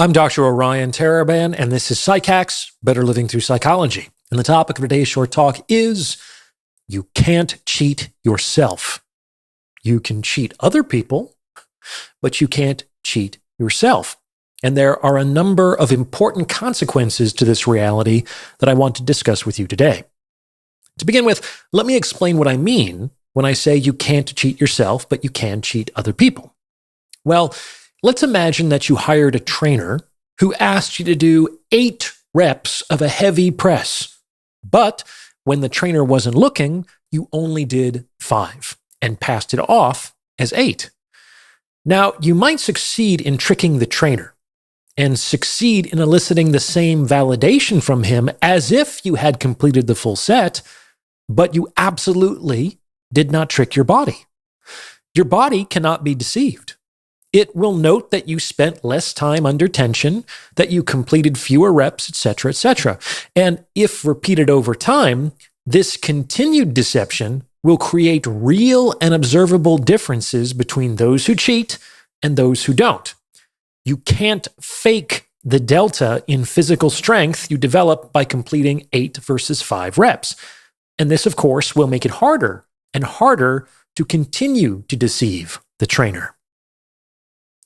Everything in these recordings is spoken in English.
I'm Dr. Orion Taraban, and this is PsycHacks, Better Living Through Psychology. And the topic of today's short talk is, you can't cheat yourself. You can cheat other people, but you can't cheat yourself. And there are a number of important consequences to this reality that I want to discuss with you today. To begin with, let me explain what I mean when I say you can't cheat yourself, but you can cheat other people. Well, let's imagine that you hired a trainer who asked you to do 8 reps of a heavy press. But when the trainer wasn't looking, you only did 5 and passed it off as 8. Now, you might succeed in tricking the trainer and succeed in eliciting the same validation from him as if you had completed the full set, but you absolutely did not trick your body. Your body cannot be deceived. It will note that you spent less time under tension, that you completed fewer reps, etc., etc. And if repeated over time, this continued deception will create real and observable differences between those who cheat and those who don't. You can't fake the delta in physical strength you develop by completing 8 versus 5 reps. And this, of course, will make it harder and harder to continue to deceive the trainer.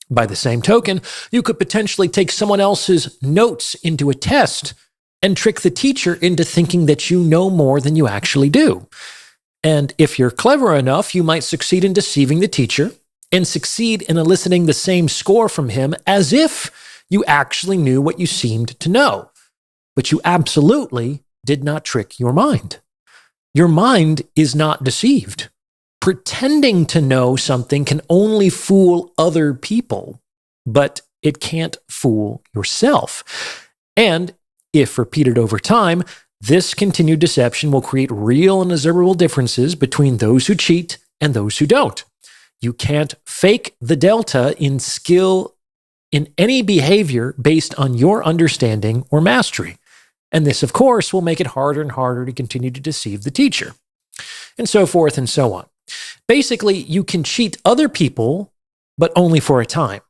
By the same token, you could potentially take someone else's notes into a test and trick the teacher into thinking that you know more than you actually do. And if you're clever enough, you might succeed in deceiving the teacher and succeed in eliciting the same score from him as if you actually knew what you seemed to know. But you absolutely did not trick your mind. Your mind is not deceived. Pretending to know something can only fool other people, but it can't fool yourself. And if repeated over time, this continued deception will create real and observable differences between those who cheat and those who don't. You can't fake the delta in skill in any behavior based on your understanding or mastery. And this, of course, will make it harder and harder to continue to deceive the teacher, and so forth and so on. Basically, you can cheat other people, but only for a time.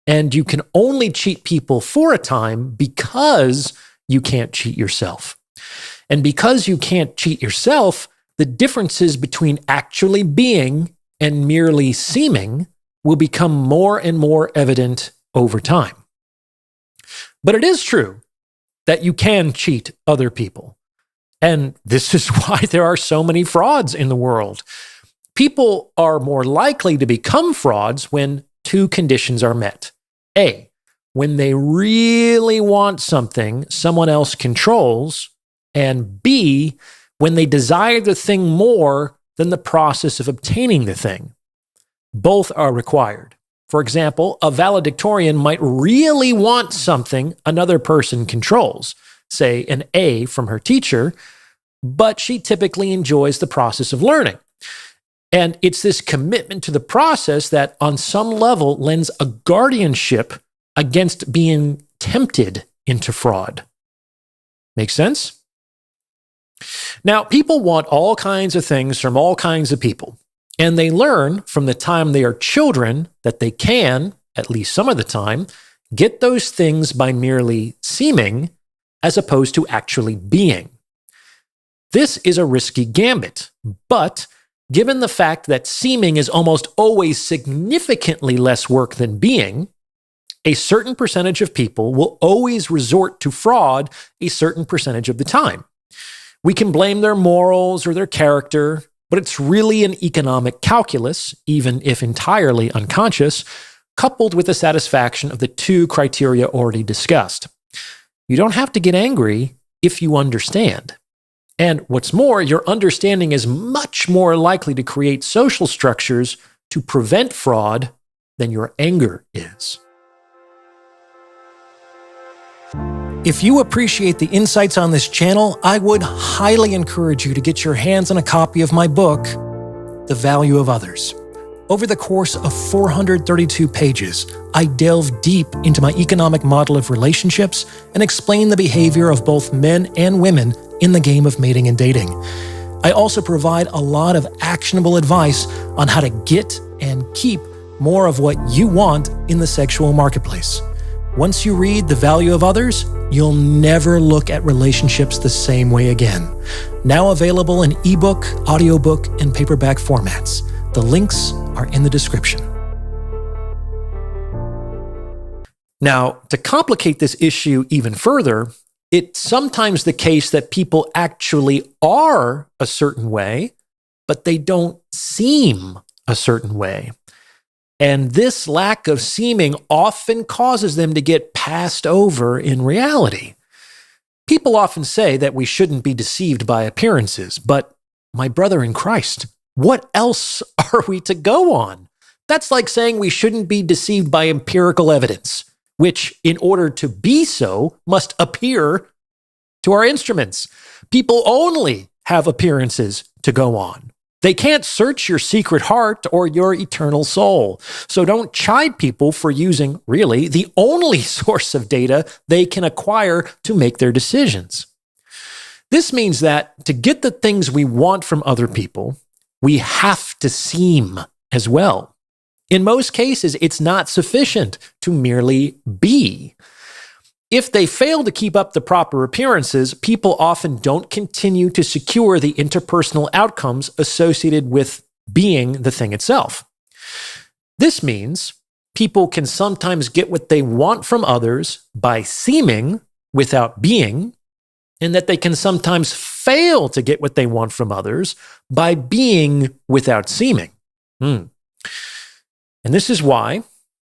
And you can only cheat people for a time because you can't cheat yourself. And because you can't cheat yourself, the differences between actually being and merely seeming will become more and more evident over time. But it is true that you can cheat other people. And this is why there are so many frauds in the world. People are more likely to become frauds when 2 conditions are met. A, when they really want something someone else controls, and B, when they desire the thing more than the process of obtaining the thing. Both are required. For example, a valedictorian might really want something another person controls, say an A from her teacher, but she typically enjoys the process of learning. And it's this commitment to the process that on some level lends a guardianship against being tempted into fraud. Make sense? Now, people want all kinds of things from all kinds of people, and they learn from the time they are children that they can, at least some of the time, get those things by merely seeming as opposed to actually being. This is a risky gambit, but given the fact that seeming is almost always significantly less work than being, a certain percentage of people will always resort to fraud a certain percentage of the time. We can blame their morals or their character, but it's really an economic calculus, even if entirely unconscious, coupled with the satisfaction of the 2 criteria already discussed. You don't have to get angry if you understand. And what's more, your understanding is much more likely to create social structures to prevent fraud than your anger is. If you appreciate the insights on this channel, I would highly encourage you to get your hands on a copy of my book, The Value of Others. Over the course of 432 pages, I delve deep into my economic model of relationships and explain the behavior of both men and women in the game of mating and dating. I also provide a lot of actionable advice on how to get and keep more of what you want in the sexual marketplace. Once you read The Value of Others, you'll never look at relationships the same way again. Now available in ebook, audiobook, and paperback formats. The links are in the description. Now, to complicate this issue even further, it's sometimes the case that people actually are a certain way, but they don't seem a certain way. And this lack of seeming often causes them to get passed over in reality. People often say that we shouldn't be deceived by appearances, but my brother in Christ, what else are we to go on? That's like saying we shouldn't be deceived by empirical evidence, which, in order to be so, must appear to our instruments. People only have appearances to go on. They can't search your secret heart or your eternal soul. So don't chide people for using, really, the only source of data they can acquire to make their decisions. This means that to get the things we want from other people, we have to seem as well. In most cases, it's not sufficient to merely be. If they fail to keep up the proper appearances, people often don't continue to secure the interpersonal outcomes associated with being the thing itself. This means people can sometimes get what they want from others by seeming without being, and that they can sometimes fail to get what they want from others by being without seeming. And this is why,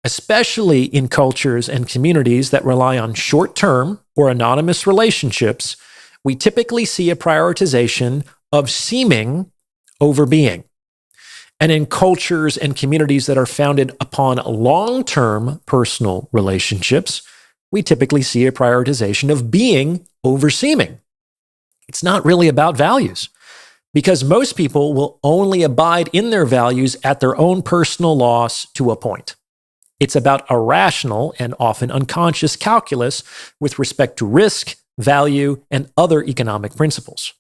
especially in cultures and communities that rely on short-term or anonymous relationships, we typically see a prioritization of seeming over being. And in cultures and communities that are founded upon long-term personal relationships, we typically see a prioritization of being over seeming. It's not really about values, because most people will only abide in their values at their own personal loss to a point. It's about a rational and often unconscious calculus with respect to risk, value, and other economic principles.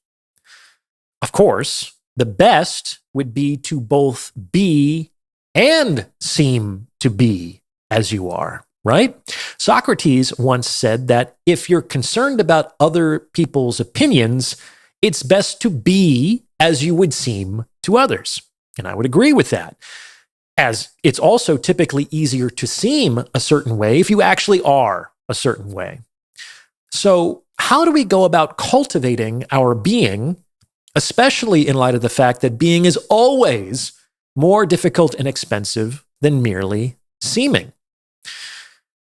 Of course, the best would be to both be and seem to be as you are, right? Socrates once said that if you're concerned about other people's opinions, it's best to be as you would seem to others. And I would agree with that, as it's also typically easier to seem a certain way if you actually are a certain way. So how do we go about cultivating our being, especially in light of the fact that being is always more difficult and expensive than merely seeming?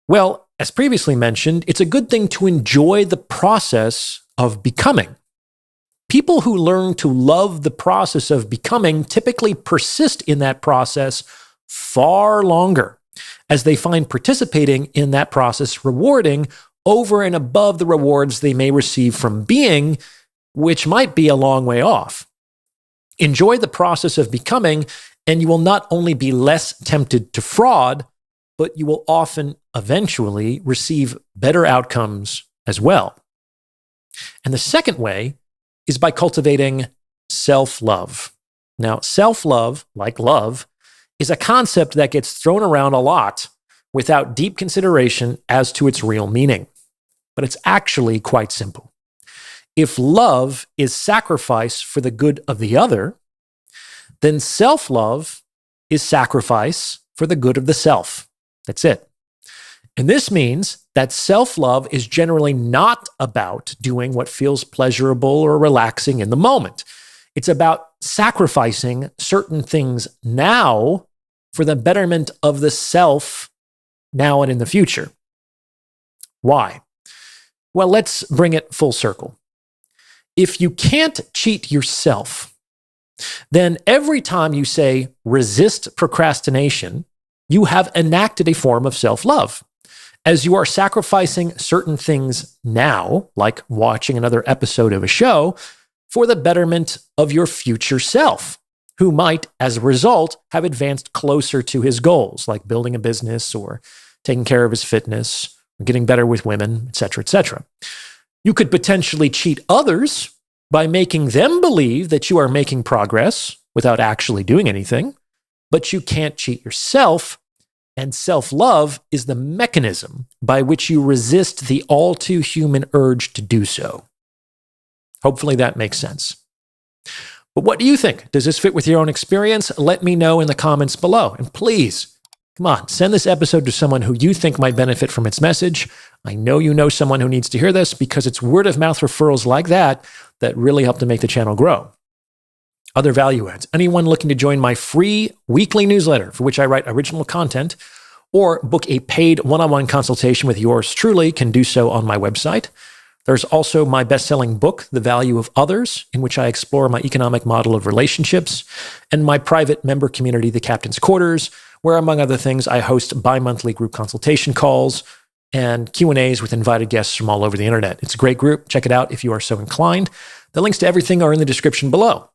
Well, as previously mentioned, it's a good thing to enjoy the process of becoming. People who learn to love the process of becoming typically persist in that process far longer, as they find participating in that process rewarding over and above the rewards they may receive from being, which might be a long way off. Enjoy the process of becoming, and you will not only be less tempted to fraud, but you will often eventually receive better outcomes as well. And the second way is by cultivating self-love. Now, self-love, like love, is a concept that gets thrown around a lot without deep consideration as to its real meaning. But it's actually quite simple. If love is sacrifice for the good of the other, then self-love is sacrifice for the good of the self. That's it. And this means that self-love is generally not about doing what feels pleasurable or relaxing in the moment. It's about sacrificing certain things now for the betterment of the self now and in the future. Why? Well, let's bring it full circle. If you can't cheat yourself, then every time you say resist procrastination, you have enacted a form of self-love, as you are sacrificing certain things now, like watching another episode of a show, for the betterment of your future self, who might, as a result, have advanced closer to his goals, like building a business or taking care of his fitness, or getting better with women, etc., etc. You could potentially cheat others by making them believe that you are making progress without actually doing anything, but you can't cheat yourself And self-love is the mechanism by which you resist the all-too-human urge to do so. Hopefully that makes sense. But what do you think? Does this fit with your own experience? Let me know in the comments below. And please, come on, send this episode to someone who you think might benefit from its message. I know you know someone who needs to hear this because it's word-of-mouth referrals like that that really help to make the channel grow. Other value adds. Anyone looking to join my free weekly newsletter, for which I write original content, or book a paid one-on-one consultation with yours truly, can do so on my website. There's also my best-selling book, The Value of Others, in which I explore my economic model of relationships, and my private member community, The Captain's Quarters, where, among other things, I host bi-monthly group consultation calls and Q&As with invited guests from all over the internet. It's a great group. Check it out if you are so inclined. The links to everything are in the description below.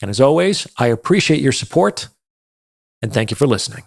And as always, I appreciate your support, and thank you for listening.